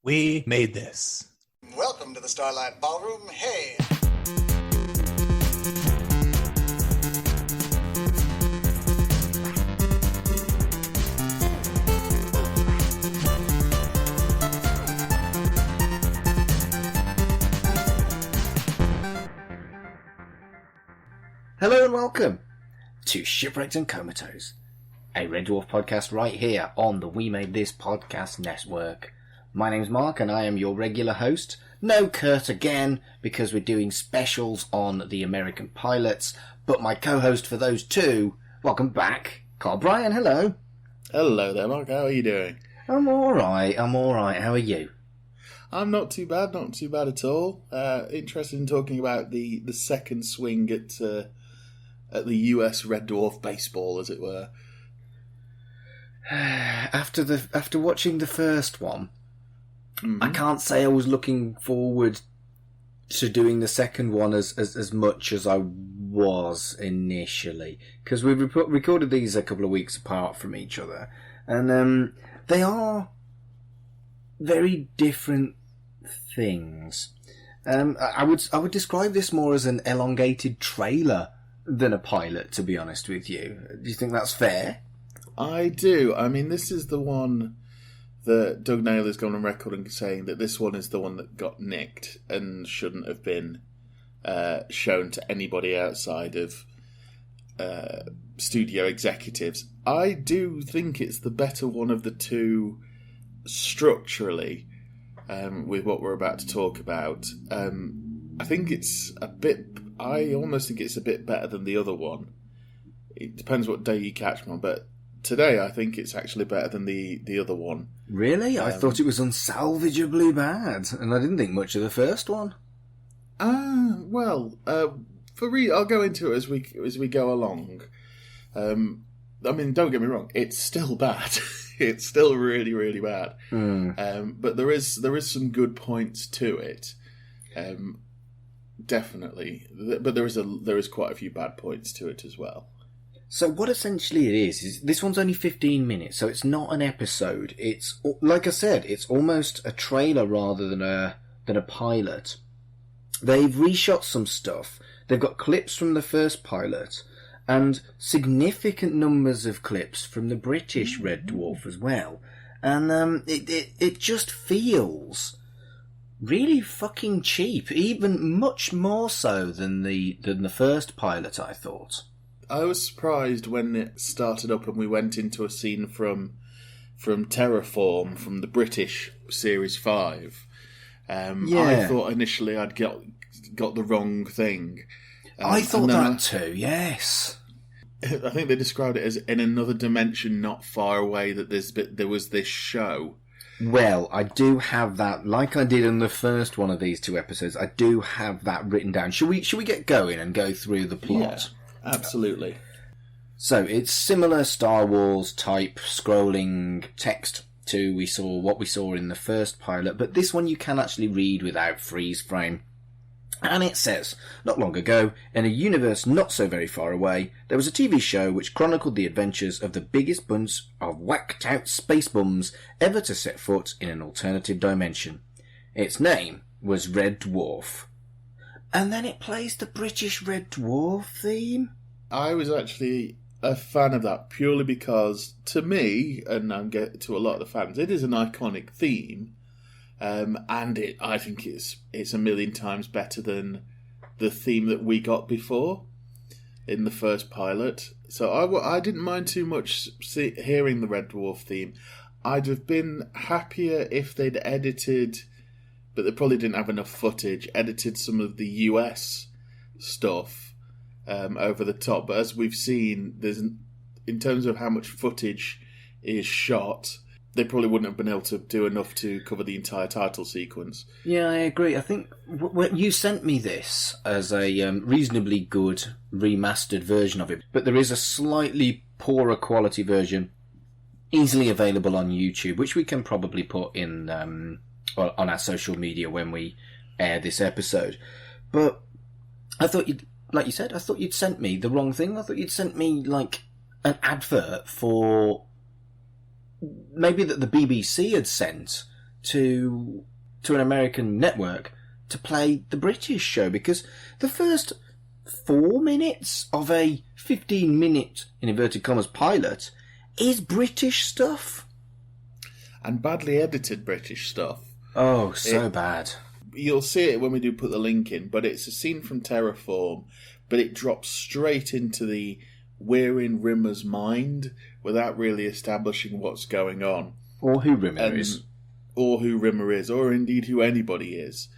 We made this. Welcome to the Starlight Ballroom. Hey! Hello and welcome to Shipwrecked Comatose, a Red Dwarf podcast right here on the We Made This podcast network. My name's Mark and I am your regular host. No Kurt again, because we're doing specials on the American pilots, but my co-host for those two, welcome back, Carl Bryan. Hello. Hello there, Mark. How are you doing? I'm alright. How are you? I'm not too bad at all. Interested in talking about the second swing at the US Red Dwarf baseball, as it were. After watching the first one, Mm-hmm. I can't say I was looking forward to doing the second one as much as I was initially, because we recorded these a couple of weeks apart from each other, and they are very different things. I would describe this more as an elongated trailer than a pilot, to be honest with you. Do you think that's fair? I do. I mean, this is the one that Doug Naylor's gone on record and saying that this one is the one that got nicked and shouldn't have been shown to anybody outside of studio executives. I do think it's the better one of the two structurally, with what we're about to talk about. I think it's I almost think it's a bit better than the other one. It depends what day you catch me on, but today I think it's actually better than the other one. Really? I thought it was unsalvageably bad, and I didn't think much of the first one. Well, I'll go into it as we go along. I mean, don't get me wrong, it's still bad. It's still really, really bad. But there is some good points to it. Definitely. But there is quite a few bad points to it as well. So what essentially it is this one's only 15 minutes, so it's not an episode. It's, like I said, it's almost a trailer rather than a pilot. They've reshot some stuff. They've got clips from the first pilot and significant numbers of clips from the British Red Dwarf as well. And it just feels really fucking cheap, even much more so than the first pilot, I thought. I was surprised when it started up and we went into a scene from Terraform, from the British Series 5. I thought initially I'd got the wrong thing. I thought that too, yes. I think they described it as in another dimension not far away that there was this show. Well, I do have that, like I did in the first one of these two episodes, I do have that written down. Should we get going and go through the plot? Yeah. Absolutely. So it's similar Star Wars type scrolling text to what we saw in the first pilot, but this one you can actually read without freeze frame. And it says, not long ago, in a universe not so very far away, there was a TV show which chronicled the adventures of the biggest bunch of whacked out space bums ever to set foot in an alternative dimension. Its name was Red Dwarf. And then it plays the British Red Dwarf theme. I was actually a fan of that purely because, to me, and I'm getting to a lot of the fans, it is an iconic theme, and I think it's a million times better than the theme that we got before in the first pilot. So I didn't mind too much hearing the Red Dwarf theme. I'd have been happier if they'd edited, but they probably didn't have enough footage, edited some of the US stuff over the top. But as we've seen, in terms of how much footage is shot, they probably wouldn't have been able to do enough to cover the entire title sequence. Yeah, I agree. I think you sent me this as a reasonably good remastered version of it, but there is a slightly poorer quality version easily available on YouTube, which we can probably put in on our social media when we air this episode. But I thought like you said, I thought you'd sent me the wrong thing. I thought you'd sent me like an advert for maybe that the BBC had sent to an American network to play the British show, because the first 4 minutes of a 15-minute, in inverted commas, pilot is British stuff. And badly edited British stuff. Oh, so bad. You'll see it when we do put the link in, but it's a scene from Terraform, but it drops straight into the we're in Rimmer's mind without really establishing what's going on. Or who Rimmer is. Or who Rimmer is, or indeed who anybody is.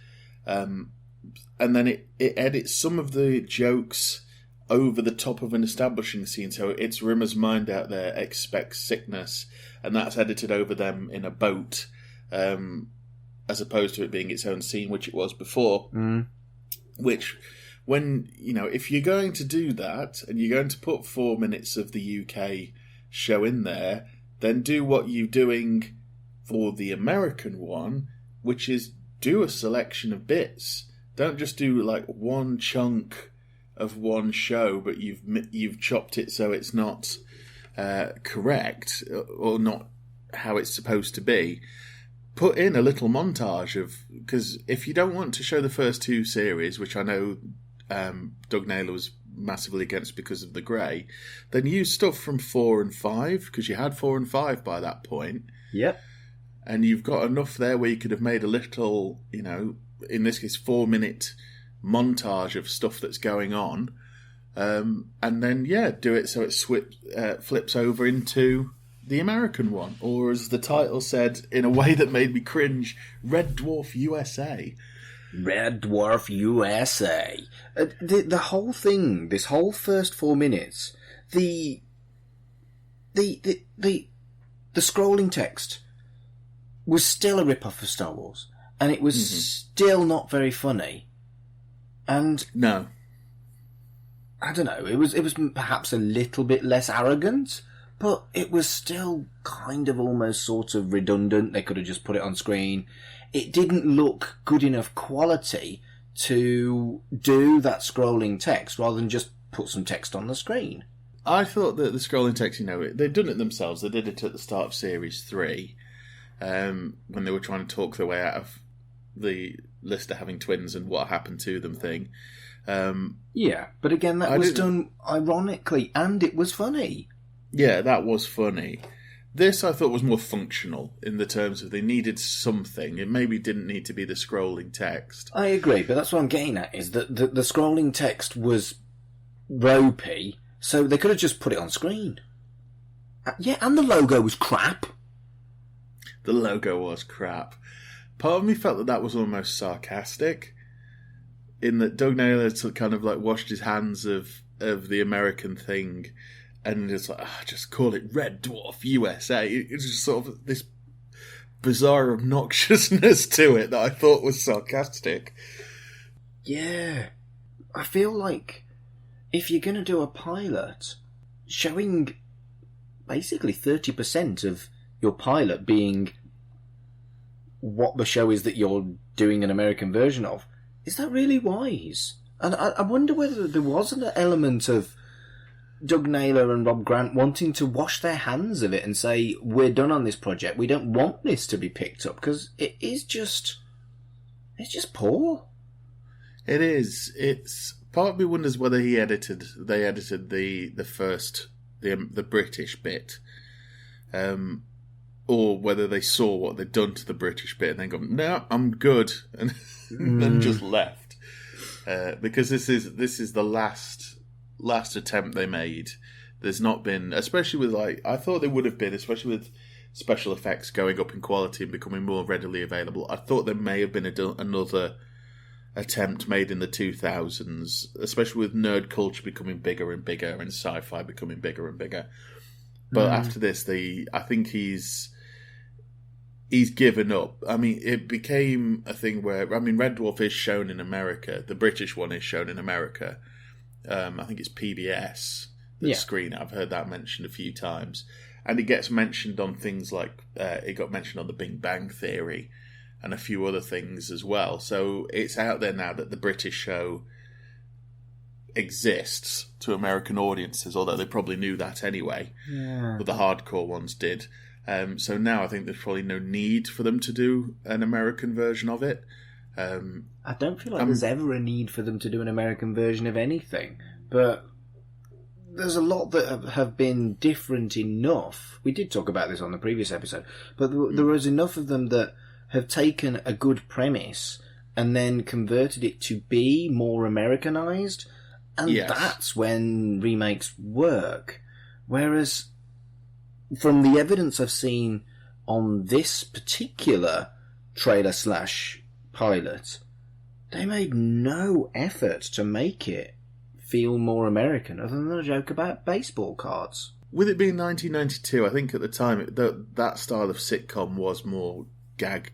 And then it edits some of the jokes over the top of an establishing scene, so it's Rimmer's mind out there expects sickness, and that's edited over them in a boat, as opposed to it being its own scene, which it was before. Which, when, if you're going to do that, and you're going to put 4 minutes of the UK show in there, then do what you're doing for the American one, which is do a selection of bits. Don't just do like one chunk of one show, but you've chopped it so it's not correct or not how it's supposed to be. Put in a little montage of, because if you don't want to show the first 2 series, which I know Doug Naylor was massively against because of the grey, then use stuff from 4 and 5, because you had 4 and 5 by that point. Yep. And you've got enough there where you could have made a little, in this case, 4-minute montage of stuff that's going on. And then, do it so it flips over into the American one. Or as the title said, in a way that made me cringe, Red Dwarf USA. Red Dwarf USA. The whole thing, this whole first 4 minutes, the scrolling text was still a rip-off of Star Wars, and it was still not very funny. And no, I don't know. It was perhaps a little bit less arrogant, but it was still kind of almost sort of redundant. They could have just put it on screen. It didn't look good enough quality to do that scrolling text rather than just put some text on the screen. I thought that the scrolling text, they'd done it themselves. They did it at the start of Series 3. When they were trying to talk their way out of the Lister having twins and what happened to them thing. Yeah, but again, that was done ironically, and it was funny. Yeah, that was funny. This, I thought, was more functional in the terms of they needed something. It maybe didn't need to be the scrolling text. I agree, but that's what I'm getting at, is that the scrolling text was ropey, so they could have just put it on screen. Yeah, and the logo was crap. The logo was crap. Part of me felt that was almost sarcastic, in that Doug Naylor kind of like washed his hands of the American thing, and it's like, just call it Red Dwarf USA. It's just sort of this bizarre obnoxiousness to it that I thought was sarcastic. Yeah. I feel like if you're going to do a pilot, showing basically 30% of your pilot being what the show is that you're doing an American version of, is that really wise? And I wonder whether there was an element of Doug Naylor and Rob Grant wanting to wash their hands of it and say, we're done on this project, we don't want this to be picked up, because it's just poor. It is. It's part of me wonders whether they edited the first the British bit, or whether they saw what they'd done to the British bit and then gone, no, I'm good, and then just left, because this is the last attempt they made. There's not been, especially with I thought there would have been, especially with special effects going up in quality and becoming more readily available. I thought there may have been another attempt made in the 2000s, especially with nerd culture becoming bigger and bigger and sci-fi becoming bigger and bigger. But after this, I think he's given up. I mean, it became a thing where, Red Dwarf is shown in America. The British one is shown in America. I think it's PBS screen. I've heard that mentioned a few times. And it gets mentioned on things like, it got mentioned on the Big Bang Theory and a few other things as well. So it's out there now that the British show exists to American audiences, although they probably knew that anyway. Yeah. But the hardcore ones did. So now I think there's probably no need for them to do an American version of it. I don't feel like there's ever a need for them to do an American version of anything, but there's a lot that have been different enough. We did talk about this on the previous episode, but there was enough of them that have taken a good premise and then converted it to be more Americanized, and that's when remakes work. Whereas, from the evidence I've seen on this particular trailer/pilot, they made no effort to make it feel more American, other than a joke about baseball cards. With it being 1992, I think at the time that style of sitcom was more gag.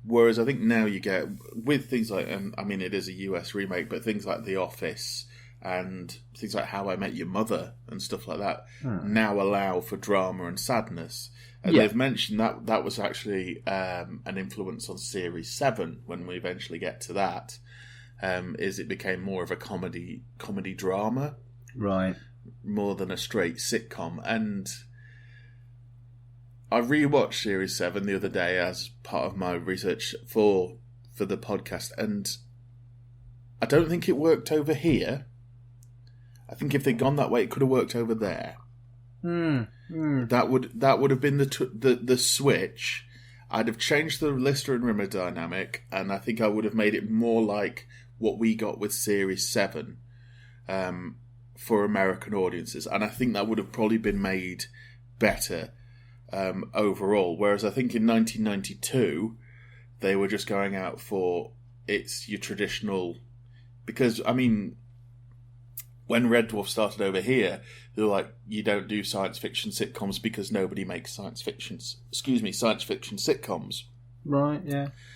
Whereas I think now you get, with things like, I mean it is a US remake, but things like The Office and things like How I Met Your Mother and stuff like that now allow for drama and sadness. And they've mentioned that was actually an influence on Series 7 when we eventually get to that. Is it became more of a comedy drama, right? More than a straight sitcom. And I rewatched Series 7 the other day as part of my research for the podcast, and I don't think it worked over here. I think if they'd gone that way, it could have worked over there. That would have been the switch. I'd have changed the Lister and Rimmer dynamic, and I think I would have made it more like what we got with Series 7 for American audiences. And I think that would have probably been made better overall. Whereas I think in 1992, they were just going out for it's your traditional... Because, I mean, when Red Dwarf started over here, they were like, you don't do science fiction sitcoms because nobody makes science fiction sitcoms. Right,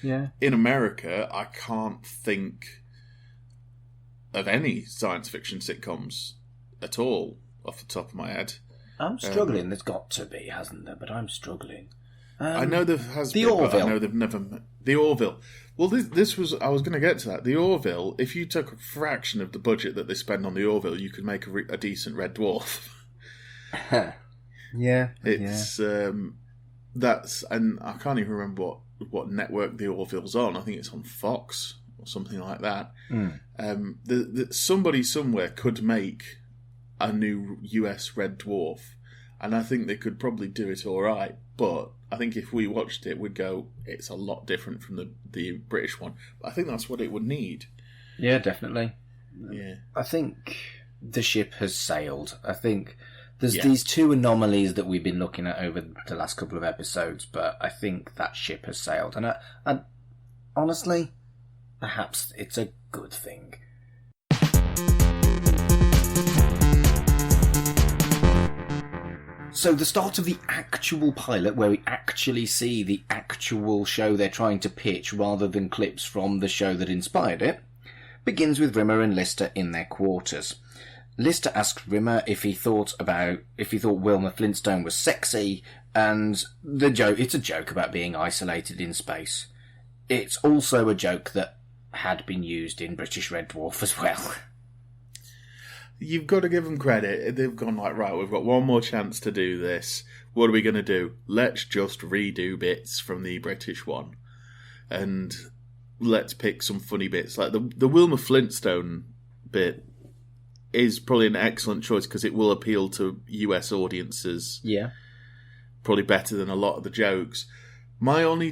yeah. In America, I can't think of any science fiction sitcoms at all off the top of my head. I'm struggling. There's got to be, hasn't there? But I'm struggling. I know there has the been, Orville. but I know they've never... The Orville. Well, this was... I was going to get to that. The Orville, if you took a fraction of the budget that they spend on the Orville, you could make a decent Red Dwarf. Yeah. It's... That's... And I can't even remember what network the Orville's on. I think it's on Fox or something like that. Somebody somewhere could make a new US Red Dwarf, and I think they could probably do it all right. But I think if we watched it, we'd go, it's a lot different from the British one. But I think that's what it would need. Yeah, definitely. Yeah. I think the ship has sailed. I think there's these two anomalies that we've been looking at over the last couple of episodes, but I think that ship has sailed. And honestly, perhaps it's a good thing. So the start of the actual pilot, where we actually see the actual show they're trying to pitch rather than clips from the show that inspired it, begins with Rimmer and Lister in their quarters. Lister asks Rimmer if he thought Wilma Flintstone was sexy, and it's a joke about being isolated in space. It's also a joke that had been used in British Red Dwarf as well. You've got to give them credit. They've gone like, right, we've got one more chance to do this. What are we going to do? Let's just redo bits from the British one. And let's pick some funny bits. Like the Wilma Flintstone bit is probably an excellent choice because it will appeal to US audiences. Yeah. Probably better than a lot of the jokes. Originally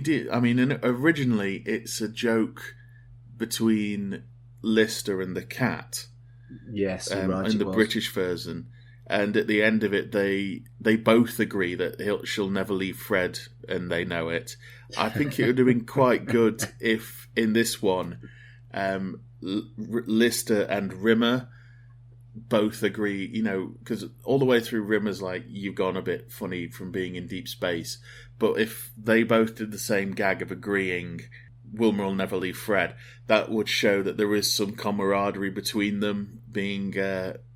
it's a joke between Lister and the cat. Yes, right. In the British version, and at the end of it, they both agree that she'll never leave Fred, and they know it. I think it would have been quite good if in this one, Lister and Rimmer both agree. You know, because all the way through Rimmer's like, you've gone a bit funny from being in deep space, but if they both did the same gag of agreeing, Wilma will never leave Fred, that would show that there is some camaraderie between them being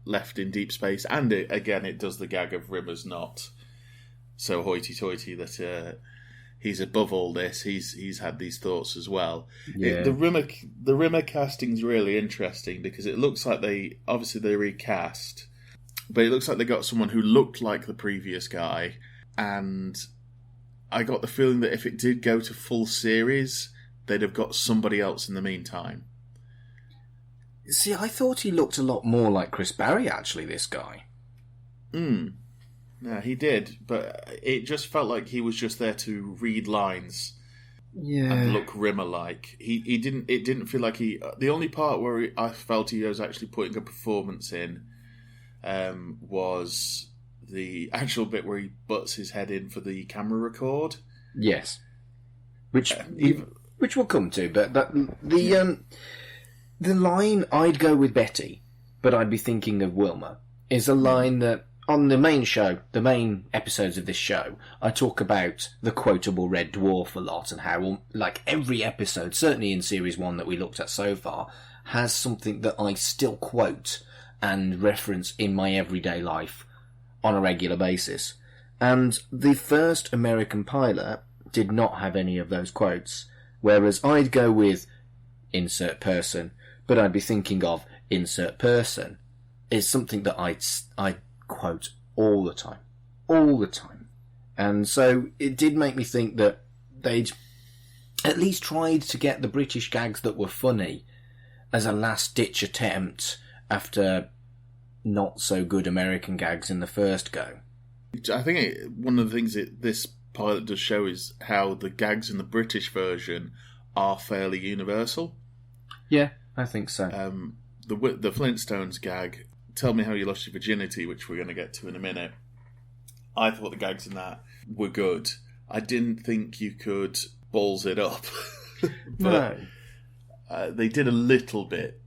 left in deep space. And it does the gag of Rimmer's not so hoity-toity that he's above all this. He's had these thoughts as well. Yeah. The Rimmer casting's really interesting because it looks like they recast. But it looks like they got someone who looked like the previous guy, and I got the feeling that if it did go to full series, they'd have got somebody else in the meantime. See, I thought he looked a lot more like Chris Barry, actually, this guy. Yeah, he did, but it just felt like he was just there to read lines and look Rimmer-like. He didn't. It didn't feel like he. The only part where I felt he was actually putting a performance in was the actual bit where he butts his head in for the camera record. Yes, which we'll come to, but the line "I'd go with Betty, but I'd be thinking of Wilma" is a line that on the main show, the main episodes of this show, I talk about the quotable Red Dwarf a lot and how, like, every episode, certainly in Series 1 that we looked at so far, has something that I still quote and reference in my everyday life on a regular basis. And the first American pilot did not have any of those quotes, whereas I'd go with insert person, but I'd be thinking of insert person, is something that I quote all the time. And so it did make me think that they'd at least tried to get the British gags that were funny as a last-ditch attempt after not so good American gags in the first go. I think one of the things that this pilot does show is how the gags in the British version are fairly universal. Yeah, I think so. The Flintstones gag, "Tell me how you lost your virginity," which we're going to get to in a minute. I thought the gags in that were good. I didn't think you could balls it up. But no. They did a little bit.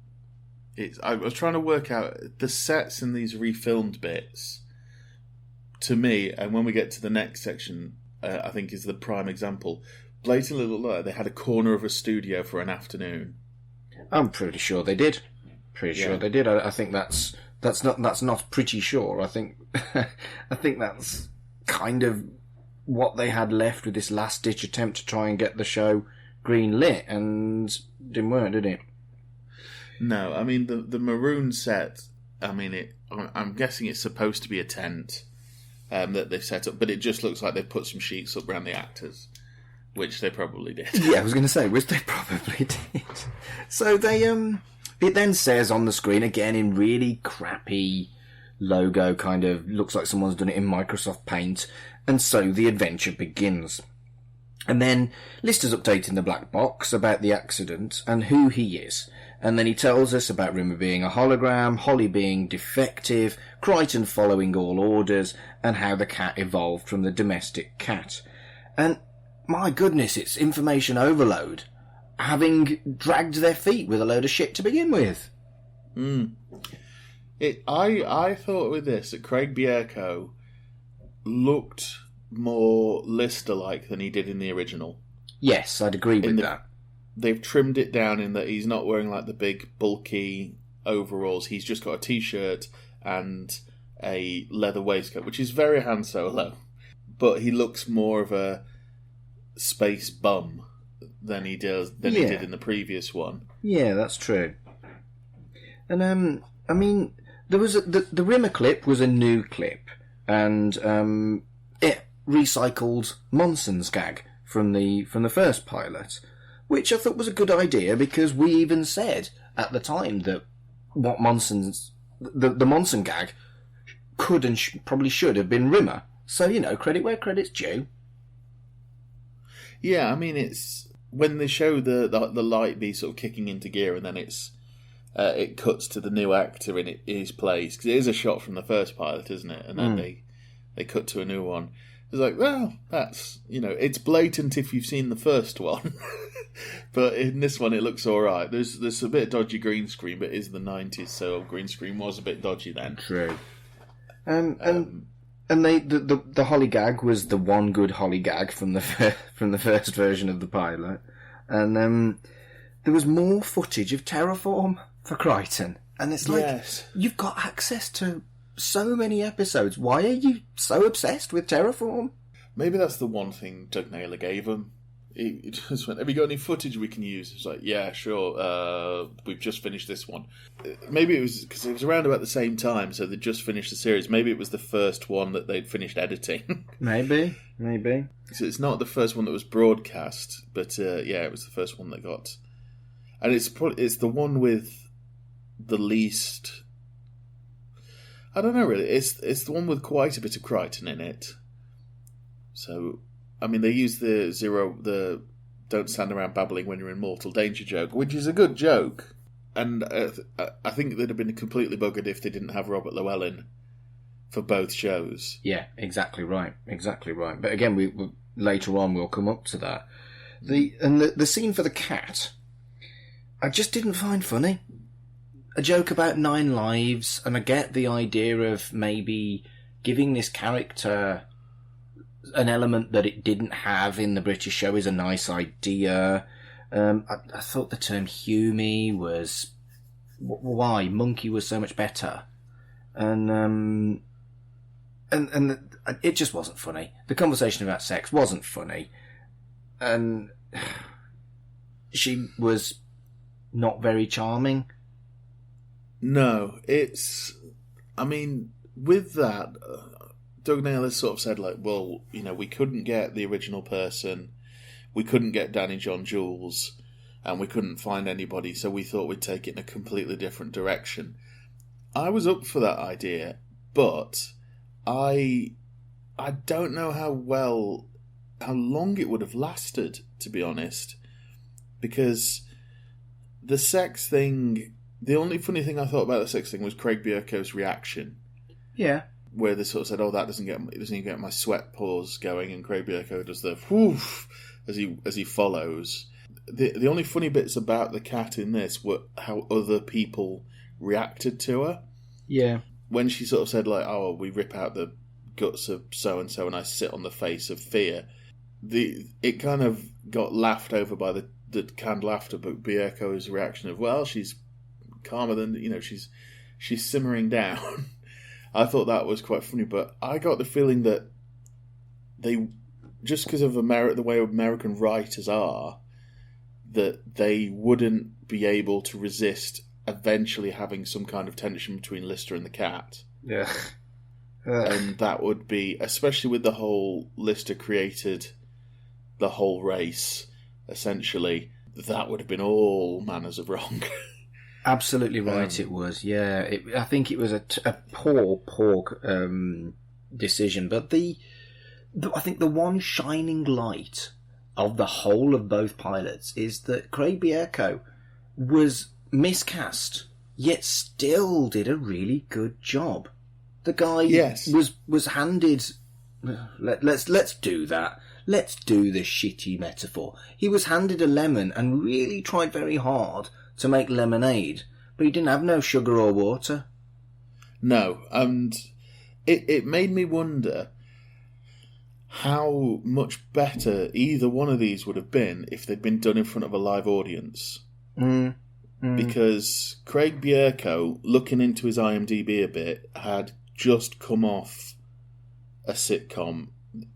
I was trying to work out the sets in these refilmed bits. To me, and when we get to the next section, I think is the prime example. Blatantly looked like they had a corner of a studio for an afternoon. I'm pretty sure they did. Sure they did. I think that's not pretty sure. I think I think that's kind of what they had left with this last ditch attempt to try and get the show green lit, and didn't work, did it? No, I mean the maroon set. I mean I'm guessing it's supposed to be a tent that they've set up, but it just looks like they've put some sheets up around the actors, which they probably did. Yeah, I was going to say, which they probably did. So they it then says on the screen again in really crappy logo, kind of looks like someone's done it in Microsoft Paint, and so the adventure begins. And then Lister's updating the black box about the accident and who he is. And then he tells us about Rimmer being a hologram, Holly being defective, Crichton following all orders, and how the cat evolved from the domestic cat. And my goodness, it's information overload, having dragged their feet with a load of shit to begin with. I thought with this that Craig Bierko looked more Lister-like than he did in the original. Yes, I'd agree with that. They've trimmed it down in that he's not wearing like the big bulky overalls. He's just got a t-shirt and a leather waistcoat, which is very Han Solo. But he looks more of a space bum than he did in the previous one. Yeah, that's true. And I mean, there was the Rimmer clip was a new clip, and it recycled Monson's gag from the first pilot, which I thought was a good idea because we even said at the time that what the Monson gag could and probably should have been Rimmer. So, credit where credit's due. Yeah, I mean, it's when they show the light be sort of kicking into gear, and then it cuts to the new actor in his place, because it is a shot from the first pilot, isn't it? And then they cut to a new one. It's like, well, that's it's blatant if you've seen the first one, but in this one it looks all right. There's a bit of dodgy green screen, but it is the 90s, so green screen was a bit dodgy then. True. And the Holly gag was the one good Holly gag from the first version of the pilot, and there was more footage of Terraform for Crichton, and it's like, yes, you've got access to so many episodes. Why are you so obsessed with Terraform? Maybe that's the one thing Doug Naylor gave him. He just went, "Have you got any footage we can use?" It's like, "Yeah, sure. We've just finished this one." Maybe it was because it was around about the same time, so they'd just finished the series. Maybe it was the first one that they'd finished editing. Maybe. So it's not the first one that was broadcast, but yeah, it was the first one that got. And it's the one with the least. I don't know really. It's the one with quite a bit of Crichton in it. So, I mean, they use the "don't stand around babbling when you're in mortal danger" joke, which is a good joke. And I think they'd have been completely buggered if they didn't have Robert Llewellyn for both shows. Yeah, exactly right. But again, we later on we'll come up to that. The scene for the cat, I just didn't find funny. A joke about 9 lives, and I get the idea of maybe giving this character an element that it didn't have in the British show is a nice idea. I thought the term Humie was... Why? Monkey was so much better. And it just wasn't funny. The conversation about sex wasn't funny. And she was not very charming. No, it's... I mean, with that... Doug Naylor sort of said, like, well, you know, we couldn't get the original person, we couldn't get Danny John Jules, and we couldn't find anybody, so we thought we'd take it in a completely different direction. I was up for that idea, but I don't know how long it would have lasted, to be honest, because the sex thing, the only funny thing I thought about the sex thing was Craig Bierko's reaction. Yeah. Where they sort of said, "Oh, that doesn't even get my sweat pores going," and Craig Bierko does the whoof as he follows. The only funny bits about the cat in this were how other people reacted to her. Yeah. When she sort of said, like, "Oh, we rip out the guts of so and so, and I sit on the face of fear," it kind of got laughed over by the canned laughter, but Bierko's reaction of, "Well, she's calmer than she's simmering down." I thought that was quite funny, but I got the feeling that they, just because of the way American writers are, that they wouldn't be able to resist eventually having some kind of tension between Lister and the cat. Yeah. And that would be, especially with the whole Lister created the whole race, essentially, that would have been all manners of wrong. Absolutely right, it was. Yeah, I think it was a poor decision. But I think the one shining light of the whole of both pilots is that Craig Bierko was miscast, yet still did a really good job. The guy was handed... Let's do that. Let's do the shitty metaphor. He was handed a lemon and really tried very hard to make lemonade, but he didn't have no sugar or water. No, and it made me wonder how much better either one of these would have been if they'd been done in front of a live audience. Because Craig Bierko, looking into his IMDb a bit, had just come off a sitcom.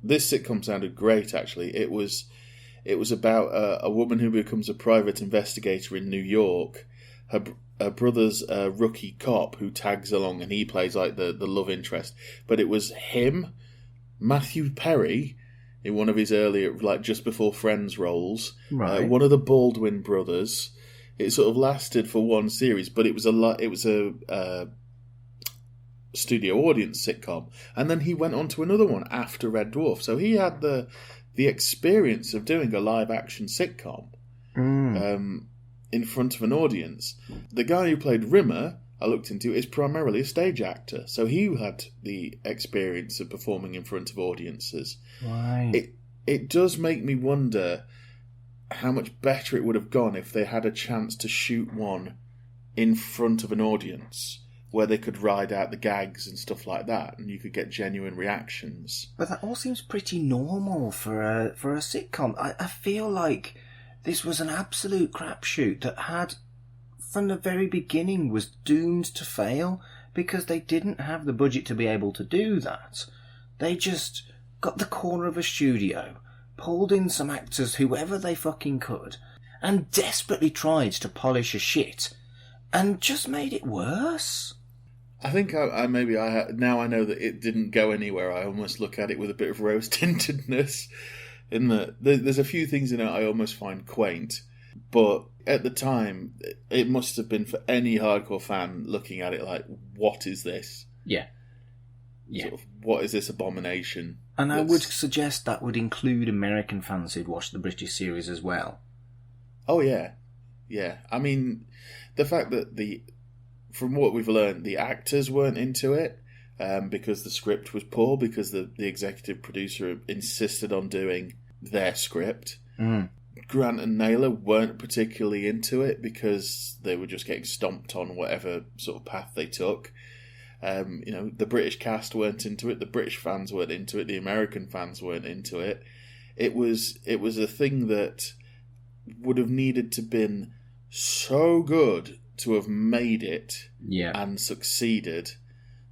This sitcom sounded great, actually. It was about a woman who becomes a private investigator in New York. Her brother's a rookie cop who tags along, and he plays like the love interest. But it was him, Matthew Perry, in one of his earlier, like just before Friends roles, right. One of the Baldwin brothers. It sort of lasted for one series, but it was a studio audience sitcom, and then he went on to another one after Red Dwarf. So he had the experience of doing a live action sitcom in front of an audience. The guy who played Rimmer, I looked into, is primarily a stage actor, so he had the experience of performing in front of audiences. Right. It does make me wonder how much better it would have gone if they had a chance to shoot one in front of an audience, where they could ride out the gags and stuff like that, and you could get genuine reactions. But that all seems pretty normal for a sitcom. I feel like this was an absolute crapshoot that had, from the very beginning, was doomed to fail because they didn't have the budget to be able to do that. They just got the corner of a studio, pulled in some actors, whoever they fucking could, and desperately tried to polish a shit, and just made it worse. I think now I know that it didn't go anywhere. I almost look at it with a bit of rose-tintedness. In that there's a few things in it I almost find quaint, but at the time, it must have been for any hardcore fan looking at it like, what is this? Yeah. Sort of, what is this abomination? And I would suggest that would include American fans who'd watched the British series as well. Oh, yeah. Yeah. I mean, the fact that from what we've learned, the actors weren't into it because the script was poor, because the executive producer insisted on doing their script. Mm. Grant and Naylor weren't particularly into it because they were just getting stomped on whatever sort of path they took. The British cast weren't into it, the British fans weren't into it, the American fans weren't into it. It was a thing that would have needed to been so good to have made it and succeeded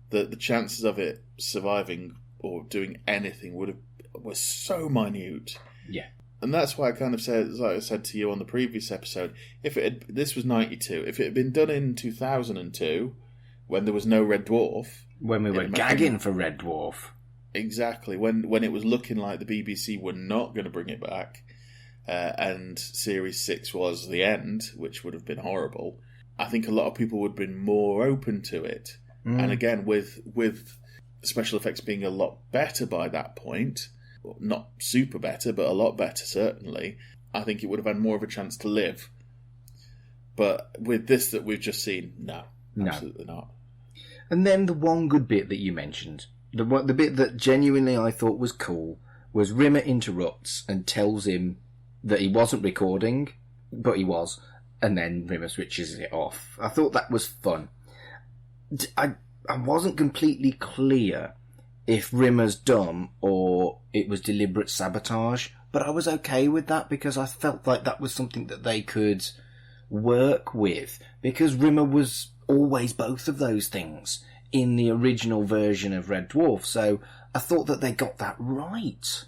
that the chances of it surviving or doing anything were so minute. Yeah. And that's why I kind of said, like I said to you on the previous episode, this was 92, if it had been done in 2002, when there was no Red Dwarf... When we were gagging for Red Dwarf. Exactly. When it was looking like the BBC were not going to bring it back, and Series 6 was the end, which would have been horrible, I think a lot of people would have been more open to it. And again, with special effects being a lot better by that point, not super better, but a lot better certainly, I think it would have had more of a chance to live. But with this that we've just seen, no. Absolutely not. And then the one good bit that you mentioned, the bit that genuinely I thought was cool, was Rimmer interrupts and tells him that he wasn't recording, but he was, and then Rimmer switches it off. I thought that was fun. I wasn't completely clear if Rimmer's dumb or it was deliberate sabotage, but I was okay with that because I felt like that was something that they could work with, because Rimmer was always both of those things in the original version of Red Dwarf, so I thought that they got that right.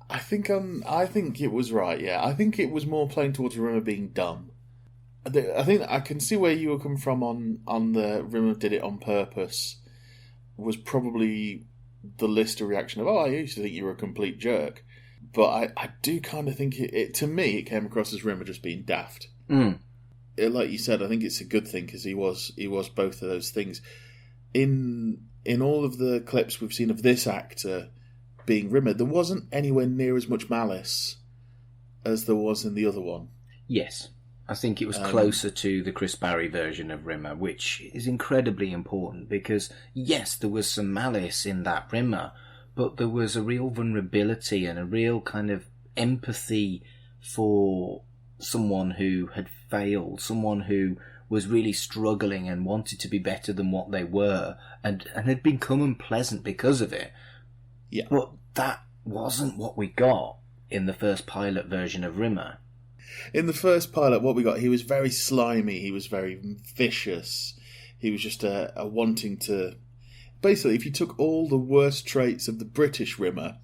I think it was right, yeah. I think it was more playing towards Rimmer being dumb. I think I can see where you were coming from on the Rimmer did it on purpose, was probably the Lister reaction of, I used to think you were a complete jerk. But I do kind of think it to me, it came across as Rimmer just being daft. Like you said, I think it's a good thing because he was both of those things. In all of the clips we've seen of this actor being Rimmer, there wasn't anywhere near as much malice as there was in the other one. Yes. I think it was closer to the Chris Barry version of Rimmer, which is incredibly important because, yes, there was some malice in that Rimmer, but there was a real vulnerability and a real kind of empathy for someone who had failed, someone who was really struggling and wanted to be better than what they were and had become unpleasant because of it. Yeah. But that wasn't what we got in the first pilot version of Rimmer. In the first pilot, what we got, he was very slimy, he was very vicious, he was just a wanting to... Basically, if you took all the worst traits of the British Rimmer,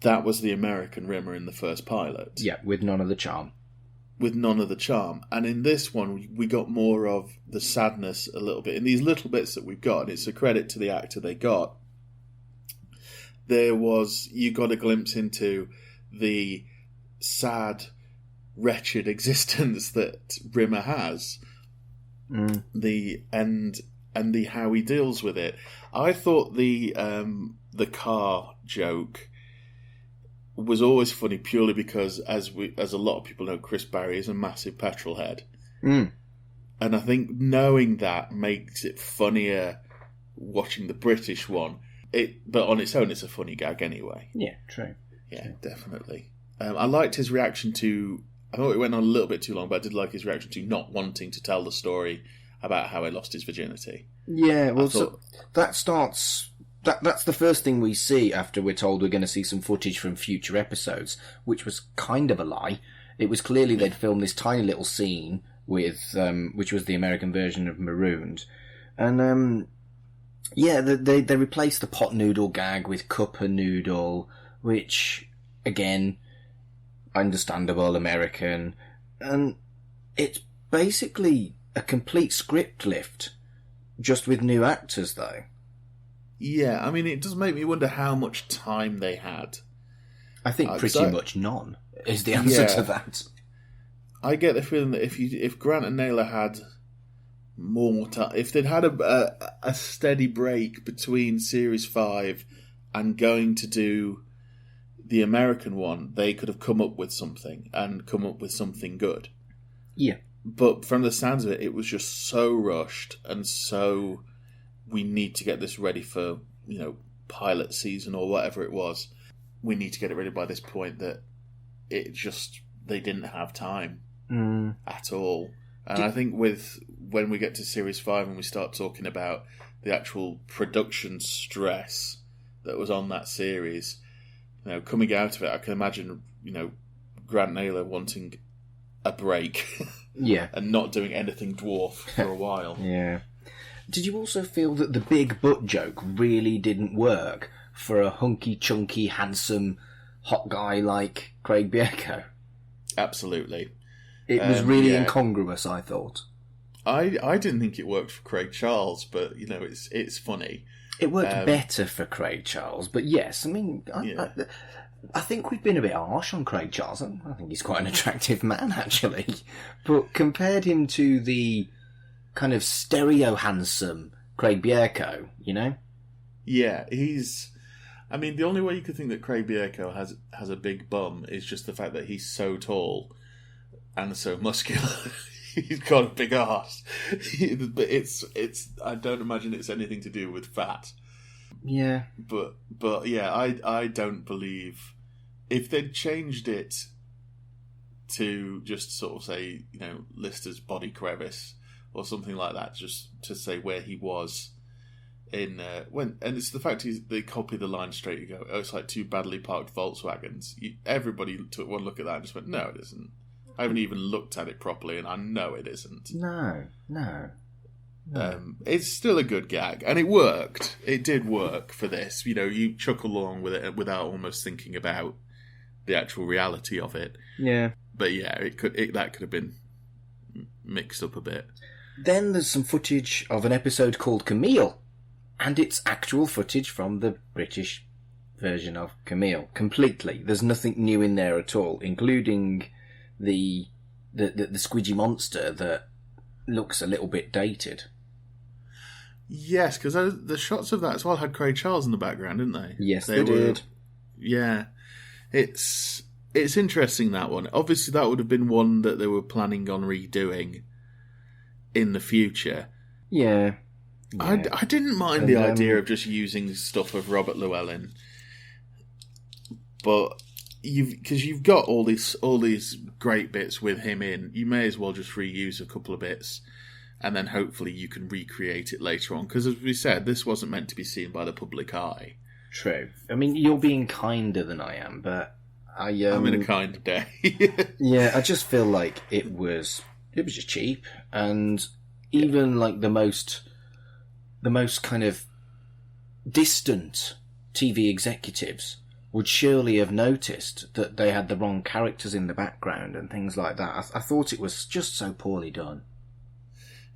that was the American Rimmer in the first pilot. Yeah, with none of the charm. With none of the charm. And in this one, we got more of the sadness a little bit. In these little bits that we've got, and it's a credit to the actor they got, you got a glimpse into the sad, wretched existence that Rimmer has. And how he deals with it. I thought the car joke was always funny purely because, as a lot of people know, Chris Barry is a massive petrol head. And I think knowing that makes it funnier watching the British one. But on its own, it's a funny gag anyway. Yeah, true. Yeah, true. Definitely. I liked his reaction to... I thought it went on a little bit too long, but I did like his reaction to not wanting to tell the story about how he lost his virginity. Yeah, well, so that starts... That's the first thing we see after we're told we're going to see some footage from future episodes, which was kind of a lie. It was clearly they'd filmed this tiny little scene with, which was the American version of Marooned. And, they replaced the pot noodle gag with cup and noodle. which, again, understandable, American, and it's basically a complete script lift, just with new actors, though. Yeah, I mean, it does make me wonder how much time they had. I think pretty much none is the answer to that. I get the feeling that if Grant and Naylor had more time, if they'd had a steady break between Series 5 and going to do the American one, they could have come up with something and come up with something good. Yeah. But from the sounds of it, it was just so rushed and so we need to get this ready for, pilot season or whatever it was. We need to get it ready by this point that they didn't have time at all. And I think when we get to Series 5 and we start talking about the actual production stress that was on that series, coming out of it, I can imagine, Grant Naylor wanting a break. Yeah. And not doing anything Dwarf for a while. Yeah. Did you also feel that the big butt joke really didn't work for a hunky, chunky, handsome, hot guy like Craig Bierko? Absolutely. It was really incongruous, I thought. I didn't think it worked for Craig Charles, but, it's funny. It worked better for Craig Charles, but yes, I mean, I think we've been a bit harsh on Craig Charles. I think he's quite an attractive man, actually. But compared him to the kind of stereo handsome Craig Bierko, Yeah, the only way you could think that Craig Bierko has a big bum is just the fact that he's so tall and so muscular. He's got a big arse. But I don't imagine it's anything to do with fat. Yeah. But yeah, I don't believe if they'd changed it to just sort of say, Lister's body crevice or something like that, just to say where he was in and it's the fact they copied the line straight. You go, it's like two badly parked Volkswagens. Everybody took one look at that and just went, no, it isn't. I haven't even looked at it properly, and I know it isn't. No. It's still a good gag, and it worked. It did work for this. You chuckle along with it without almost thinking about the actual reality of it. Yeah. But yeah, that could have been mixed up a bit. Then there's some footage of an episode called Camille, and it's actual footage from the British version of Camille, completely. There's nothing new in there at all, including the squidgy monster that looks a little bit dated. Yes, because the shots of that as well had Craig Charles in the background, didn't they? Yes, they did. Yeah. It's interesting, that one. Obviously, that would have been one that they were planning on redoing in the future. Yeah. I didn't mind the idea of just using stuff of Robert Llewellyn, but because you've got all these great bits with him in, you may as well just reuse a couple of bits, and then hopefully you can recreate it later on. Because as we said, this wasn't meant to be seen by the public eye. True. I mean, you're being kinder than I am, but I'm in a kind day. Yeah, I just feel like it was just cheap, and even like the most kind of distant TV executives would surely have noticed that they had the wrong characters in the background and things like that. I thought it was just so poorly done.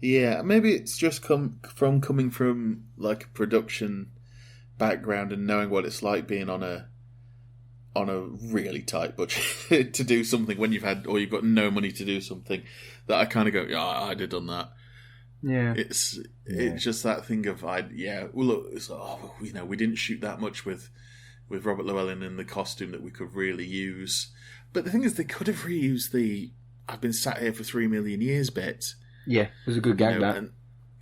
Yeah, maybe it's just coming from like a production background and knowing what it's like being on a really tight budget to do something when you've got no money to do something, that I kind of go, yeah, I'd have done that. Yeah, it's just that thing of we didn't shoot that much with Robert Llewellyn in the costume that we could really use. But the thing is, they could have reused the "I've been sat here for 3 million years" bit. Yeah, it was a good gag, that.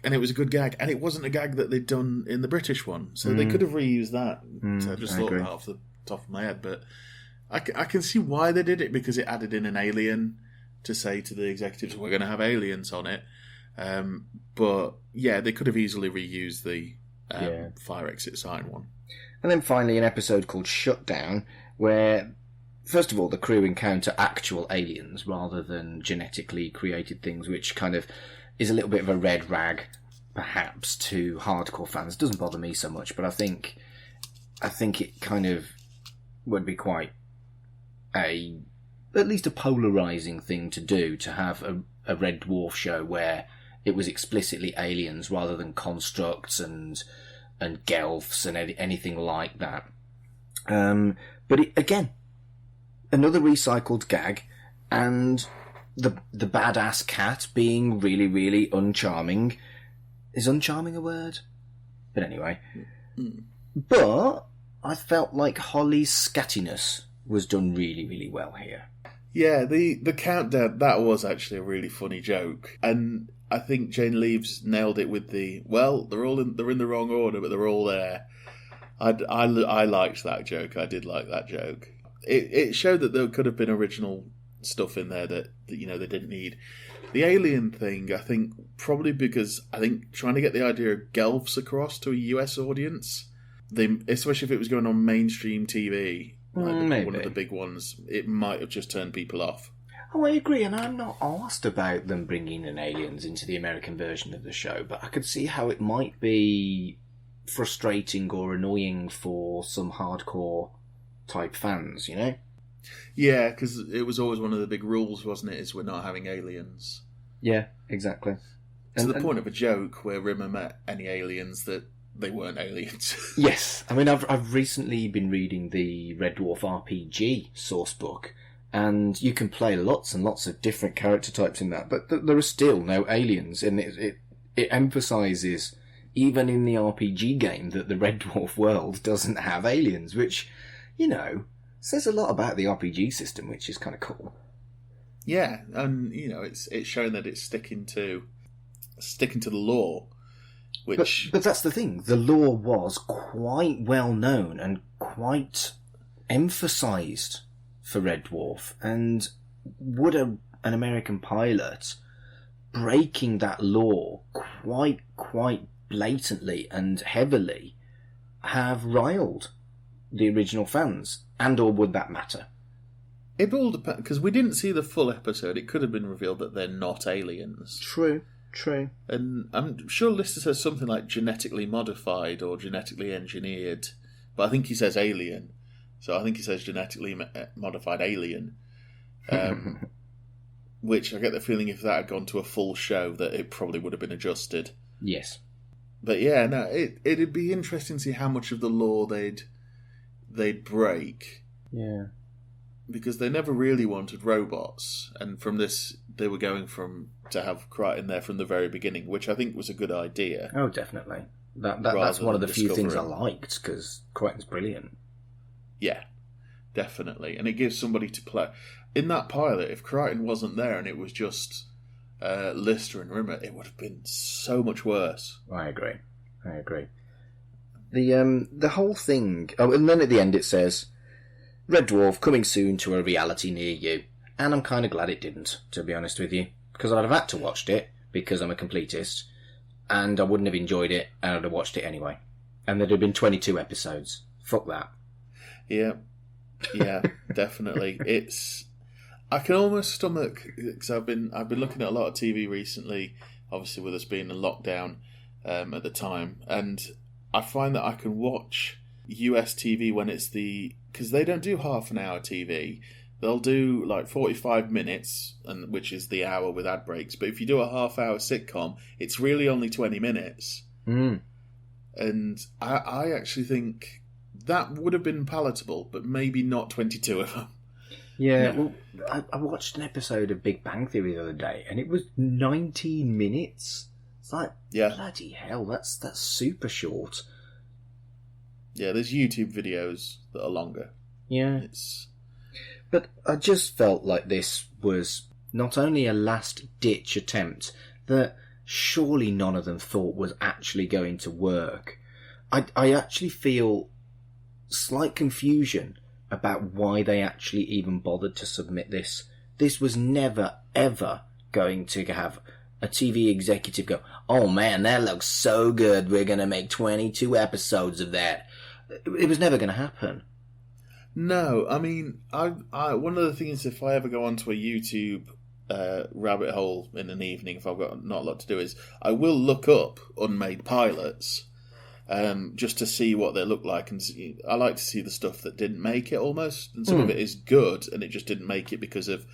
And it was a good gag, and it wasn't a gag that they'd done in the British one, so they could have reused that. So I just thought that off the top of my head, but I can see why they did it, because it added in an alien to say to the executives, we're going to have aliens on it. But yeah, they could have easily reused the fire exit sign one. And then finally an episode called Shutdown, where first of all the crew encounter actual aliens rather than genetically created things, which kind of is a little bit of a red rag perhaps to hardcore fans. It doesn't bother me so much, but I think it kind of would be quite at least a polarising thing to do, to have a Red Dwarf show where it was explicitly aliens rather than constructs and gelfs and anything like that. But again, another recycled gag, and the badass cat being really, really uncharming. Is uncharming a word? But anyway. But I felt like Holly's scattiness was done really, really well here. Yeah, the countdown, that was actually a really funny joke. And I think Jane Leeves nailed it with they're in the wrong order, but they're all there. I liked that joke. I did like that joke. It showed that there could have been original stuff in there that they didn't need. The alien thing, I think, probably because I think trying to get the idea of Gelfs across to a US audience, especially if it was going on mainstream TV, like one of the big ones, it might have just turned people off. Oh, I agree, and I'm not asked about them bringing in aliens into the American version of the show, but I could see how it might be frustrating or annoying for some hardcore type fans, you know? Yeah, because it was always one of the big rules, wasn't it, is we're not having aliens. Yeah, exactly. To the point of a joke where Rimmer met any aliens that they weren't aliens. Yes, I mean, I've recently been reading the Red Dwarf RPG source book, and you can play lots and lots of different character types in that, but there are still no aliens, and it emphasises, even in the RPG game, that the Red Dwarf world doesn't have aliens, which, says a lot about the RPG system, which is kind of cool. Yeah, and it's showing that it's sticking to the lore, which. But that's the thing. The lore was quite well known and quite emphasised for Red Dwarf, and would an American pilot breaking that lore quite blatantly and heavily have riled the original fans, and or would that matter? It all depends, because we didn't see the full episode. It could have been revealed that they're not aliens. True. And I'm sure Lister says something like genetically modified or genetically engineered, but I think he says alien. So I think he says genetically modified alien. Which I get the feeling if that had gone to a full show that it probably would have been adjusted. Yes. But yeah, no, it'd be interesting to see how much of the lore they'd break. Yeah. Because they never really wanted robots, and from this they were going to have Crichton there from the very beginning, which I think was a good idea. Oh, definitely. That's one of the few things I liked, because Crichton's brilliant. Yeah, definitely. And it gives somebody to play. In that pilot, if Crichton wasn't there and it was just Lister and Rimmer, it would have been so much worse. I agree. The whole thing... Oh, and then at the end it says, Red Dwarf coming soon to a reality near you. And I'm kind of glad it didn't, to be honest with you. Because I'd have had to watch it, because I'm a completist. And I wouldn't have enjoyed it, and I'd have watched it anyway. And there'd have been 22 episodes. Fuck that. Yeah, definitely. I can almost stomach, because I've been looking at a lot of TV recently, obviously with us being in lockdown at the time, and I find that I can watch US TV when it's because they don't do half an hour TV. They'll do like 45 minutes, which is the hour with ad breaks. But if you do a half-hour sitcom, it's really only 20 minutes. Mm. And I actually think that would have been palatable, but maybe not 22 of them. Yeah, well, I watched an episode of Big Bang Theory the other day, and it was 19 minutes. It's like, bloody hell, that's super short. Yeah, there's YouTube videos that are longer. Yeah. But I just felt like this was not only a last-ditch attempt that surely none of them thought was actually going to work. I actually feel slight confusion about why they actually even bothered to submit this. This was never, ever going to have a TV executive go, oh man, that looks so good, we're going to make 22 episodes of that. It was never going to happen. No, I mean, I one of the things, if I ever go onto a YouTube rabbit hole in an evening, if I've got not a lot to do, is I will look up unmade pilots. just to see what they look like. And I like to see the stuff that didn't make it almost, and some of it is good, and it just didn't make it because of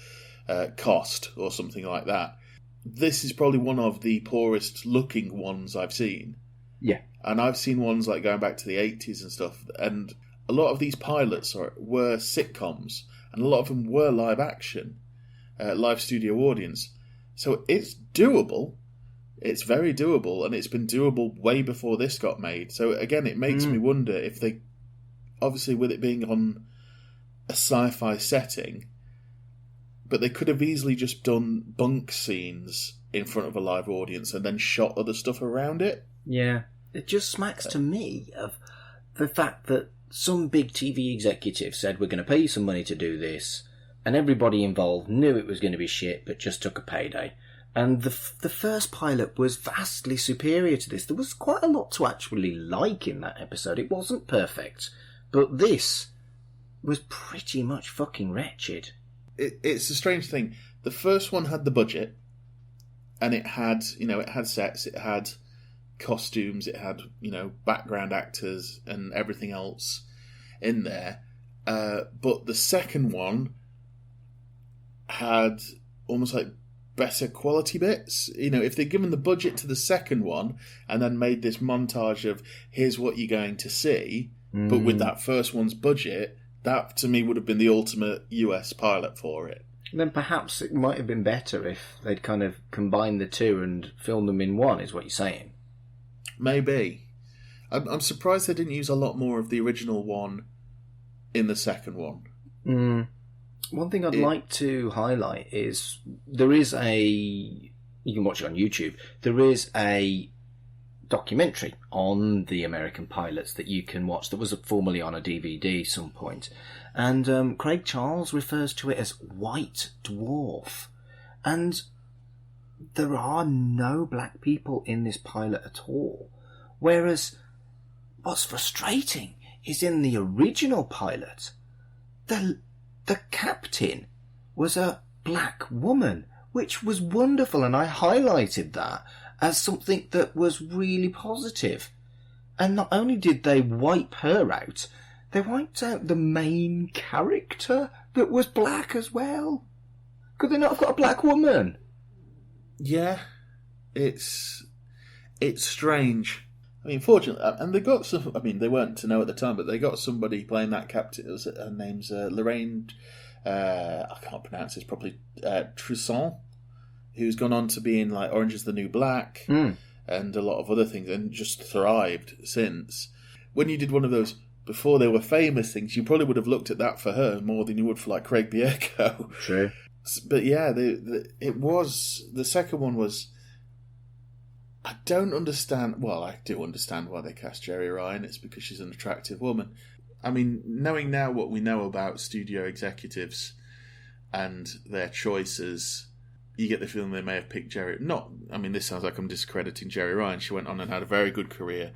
cost or something like that. This is probably one of the poorest looking ones I've seen. Yeah. And I've seen ones like going back to the 80s and stuff, and a lot of these pilots were sitcoms, and a lot of them were live action, live studio audience. So it's doable. It's very doable, and it's been doable way before this got made. So again, it makes me wonder if they, obviously with it being on a sci-fi setting, but they could have easily just done bunk scenes in front of a live audience and then shot other stuff around it. Yeah. It just smacks to me of the fact that some big TV executive said, we're going to pay you some money to do this, and everybody involved knew it was going to be shit, but just took a payday. And the first pilot was vastly superior to this. There was quite a lot to actually like in that episode. It wasn't perfect, but this was pretty much fucking wretched. It's a strange thing. The first one had the budget, and it had sets, it had costumes, it had, background actors and everything else in there. But the second one had almost like better quality bits. If they'd given the budget to the second one and then made this montage of here's what you're going to see, but with that first one's budget, that to me would have been the ultimate US pilot for it. Then perhaps it might have been better if they'd kind of combined the two and filmed them in one, is what you're saying. Maybe. I'm surprised they didn't use a lot more of the original one in the second one. One thing I'd like to highlight is you can watch it on YouTube, there is a documentary on the American pilots that you can watch that was formerly on a DVD some point. And Craig Charles refers to it as White Dwarf. And there are no black people in this pilot at all. Whereas what's frustrating is in the original pilot, the captain was a black woman, which was wonderful, and I highlighted that as something that was really positive. And not only did they wipe her out, they wiped out the main character that was black as well. Could they not have got a black woman? Yeah, it's strange. I mean, fortunately, and they got some. I mean, they weren't to know at the time, but they got somebody playing that captain. Her name's Lorraine. I can't pronounce this properly. Trisson, who's gone on to be in like Orange Is the New Black and a lot of other things, and just thrived since. When you did one of those before they were famous things, you probably would have looked at that for her more than you would for like Craig Bierko. True. But yeah, the second one was. I don't understand. Well, I do understand why they cast Jeri Ryan. It's because she's an attractive woman. I mean, knowing now what we know about studio executives and their choices, you get the feeling they may have picked Jeri. This sounds like I'm discrediting Jeri Ryan. She went on and had a very good career,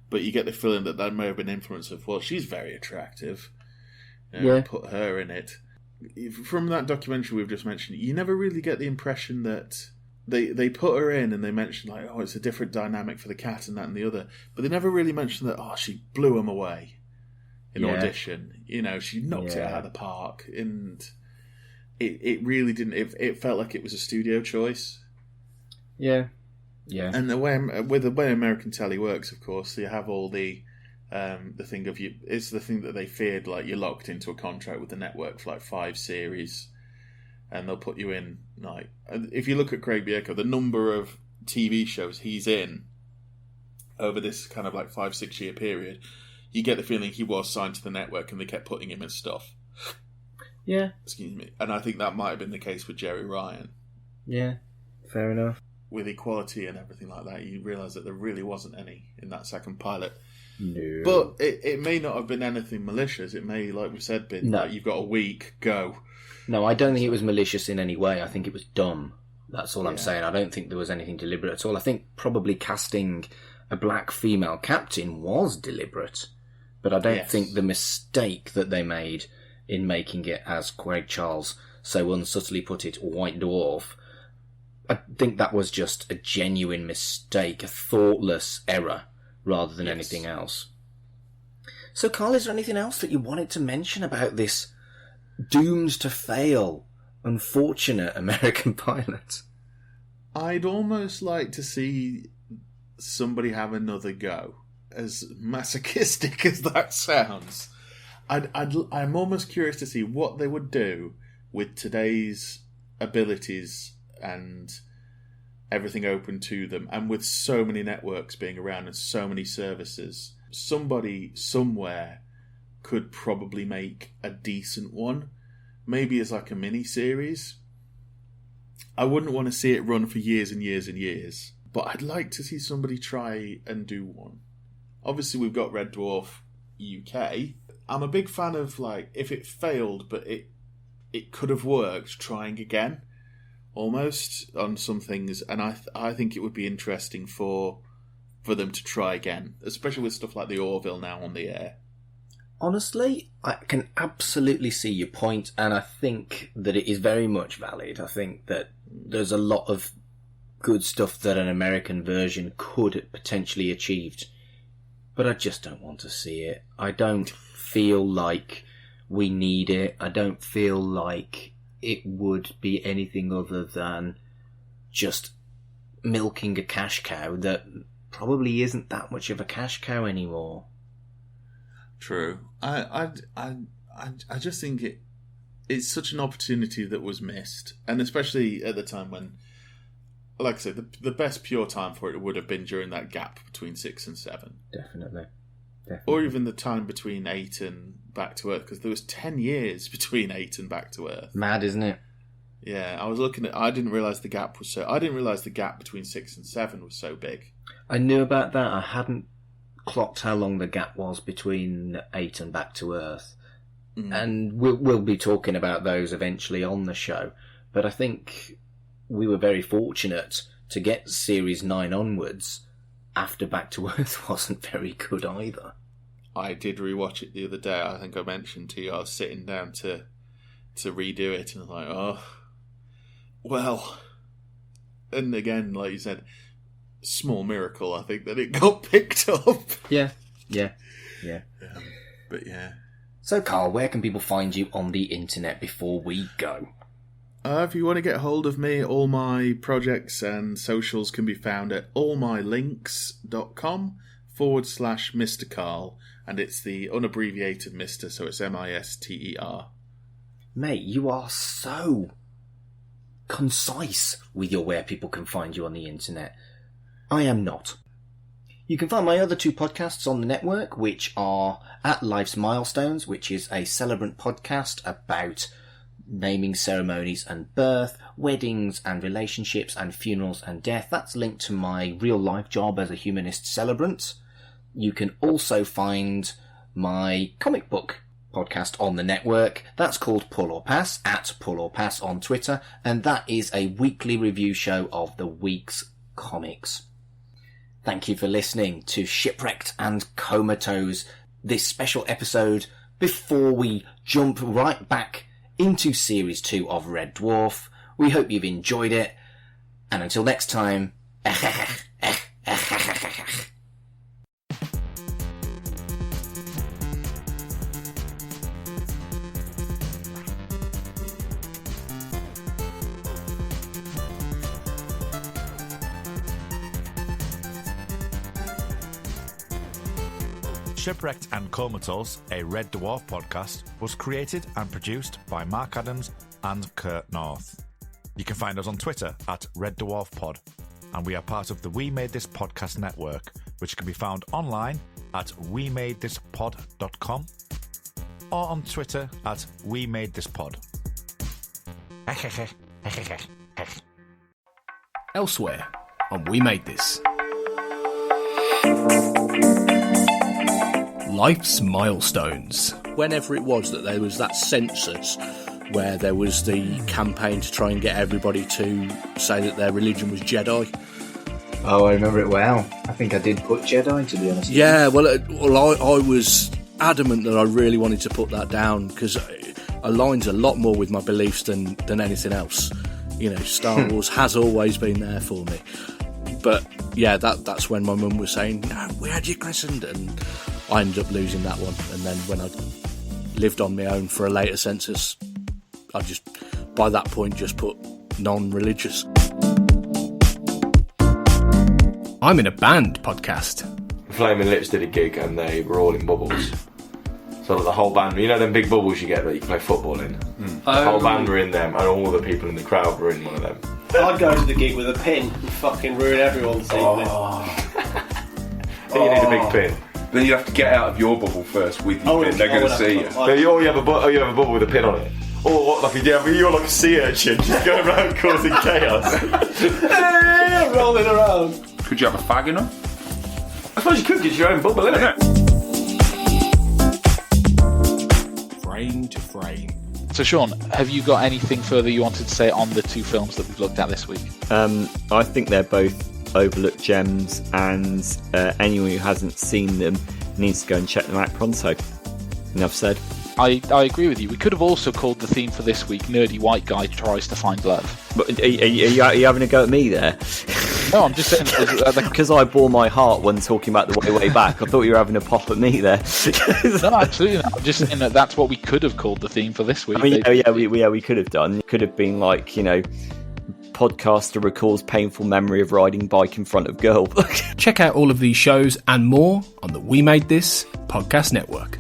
but you get the feeling that may have been influence of, well, she's very attractive. Put her in it. From that documentary we've just mentioned, you never really get the impression that. They put her in and they mentioned like, oh, it's a different dynamic for the cat and that and the other, but they never really mentioned that, oh, she blew him away in audition. She knocked it out of the park, and it really didn't. It felt like it was a studio choice. Yeah. And the way American telly works, of course, you have all the thing of you. It's the thing that they feared, like you're locked into a contract with the network for like 5 series. And they'll put you in, like, if you look at Craig Bierko, the number of TV shows he's in over this kind of like 5-6 year period, you get the feeling he was signed to the network and they kept putting him in stuff. Yeah. Excuse me. And I think that might have been the case with Jeri Ryan. Yeah, fair enough. With equality and everything like that, you realise that there really wasn't any in that second pilot. No. But it may not have been anything malicious. It may, like we said, been like, you've got a week, go. No, I don't think it was malicious in any way. I think it was dumb. That's all I'm saying. I don't think there was anything deliberate at all. I think probably casting a black female captain was deliberate. But I don't think the mistake that they made in making it, as Craig Charles so unsubtly put it, White Dwarf, I think that was just a genuine mistake, a thoughtless error, rather than anything else. So, Carl, is there anything else that you wanted to mention about this doomed to fail, unfortunate American pilot? I'd almost like to see somebody have another go, as masochistic as that sounds. I'm almost curious to see what they would do with today's abilities and everything open to them, and with so many networks being around and so many services. Somebody somewhere could probably make a decent one, maybe as like a mini-series. I wouldn't want to see it run for years and years and years, but I'd like to see somebody try and do one. Obviously, we've got Red Dwarf UK. I'm a big fan of, like, if it failed, but it could have worked, trying again, almost, on some things. And I think it would be interesting for them to try again, especially with stuff like the Orville now on the air. Honestly, I can absolutely see your point, and I think that it is very much valid. I think that there's a lot of good stuff that an American version could potentially achieved, but I just don't want to see it. I don't feel like we need it. I don't feel like it would be anything other than just milking a cash cow that probably isn't that much of a cash cow anymore. True. I just think it's such an opportunity that was missed, and especially at the time when, like I said, the best pure time for it would have been during that gap between 6 and 7. Definitely. Or even the time between 8 and Back to Earth, because there was 10 years between 8 and Back to Earth. Mad, isn't it? Yeah, I was looking at. I didn't realise the gap between 6 and 7 was so big. I knew about that. I hadn't clocked how long the gap was between 8 and Back to Earth. And we'll be talking about those eventually on the show. But I think we were very fortunate to get Series 9 onwards after Back to Earth wasn't very good either. I did rewatch it the other day. I think I mentioned to you I was sitting down to redo it, and I was like, oh, well. And again, like you said, small miracle, I think, that it got picked up. Yeah. But yeah. So, Carl, where can people find you on the internet before we go? If you want to get hold of me, all my projects and socials can be found at allmylinks.com/Mr. Carl, and it's the unabbreviated Mr, so it's MISTER. Mate, you are so concise with your where people can find you on the internet. I am not. You can find my other 2 podcasts on the network, which are At Life's Milestones, which is a celebrant podcast about naming ceremonies and birth, weddings and relationships and funerals and death. That's linked to my real life job as a humanist celebrant. You can also find my comic book podcast on the network. That's called Pull or Pass, at Pull or Pass on Twitter, and that is a weekly review show of the week's comics. Thank you for listening to Shipwrecked and Comatose, this special episode before we jump right back into Series 2 of Red Dwarf. We hope you've enjoyed it, and until next time... Shipwrecked and Comatose, a Red Dwarf podcast, was created and produced by Mark Adams and Kurt North. You can find us on Twitter at Red Dwarf Pod, and we are part of the We Made This Podcast network, which can be found online at wemadethispod.com or on Twitter at wemadethispod. Elsewhere on We Made This. Life's Milestones. Whenever it was that there was that census where there was the campaign to try and get everybody to say that their religion was Jedi. Oh, I remember it well. I think I did put Jedi, to be honest. Yeah, well, I was adamant that I really wanted to put that down because it aligns a lot more with my beliefs than anything else. You know, Star Wars has always been there for me. But yeah, that's when my mum was saying, no, we had you christened, and I ended up losing that one. And then when I lived on my own for a later census, I just, by that point, just put non-religious. I'm in a band podcast. Flaming Lips did a gig and they were all in bubbles. So like the whole band, you know them big bubbles you get that you can play football in? The whole band were in them and all the people in the crowd were in one of them. I'd go to the gig with a pin and fucking ruin everyone's evening. I think you need a big pin. Then you have to get out of your bubble first with your pin. They're going to see you. You have a bubble with a pin on it. Or like you're like a sea urchin just going around causing chaos. Hey, rolling around. Could you have a fag in them? I suppose you could get your own bubble, innit? Frame to frame. So Sean, have you got anything further you wanted to say on the two films that we've looked at this week? I think they're both overlooked gems, and anyone who hasn't seen them needs to go and check them out pronto. Enough said. I agree with you. We could have also called the theme for this week Nerdy White Guy Tries to Find Love. But are you having a go at me there? No, I'm just saying because I bore my heart when talking about the way back. I thought you were having a pop at me there. No, absolutely not. I'm just saying that's what we could have called the theme for this week. I mean, we could have done. It could have been like, podcaster recalls painful memory of riding bike in front of girl. Check out all of these shows and more on the We Made This podcast network.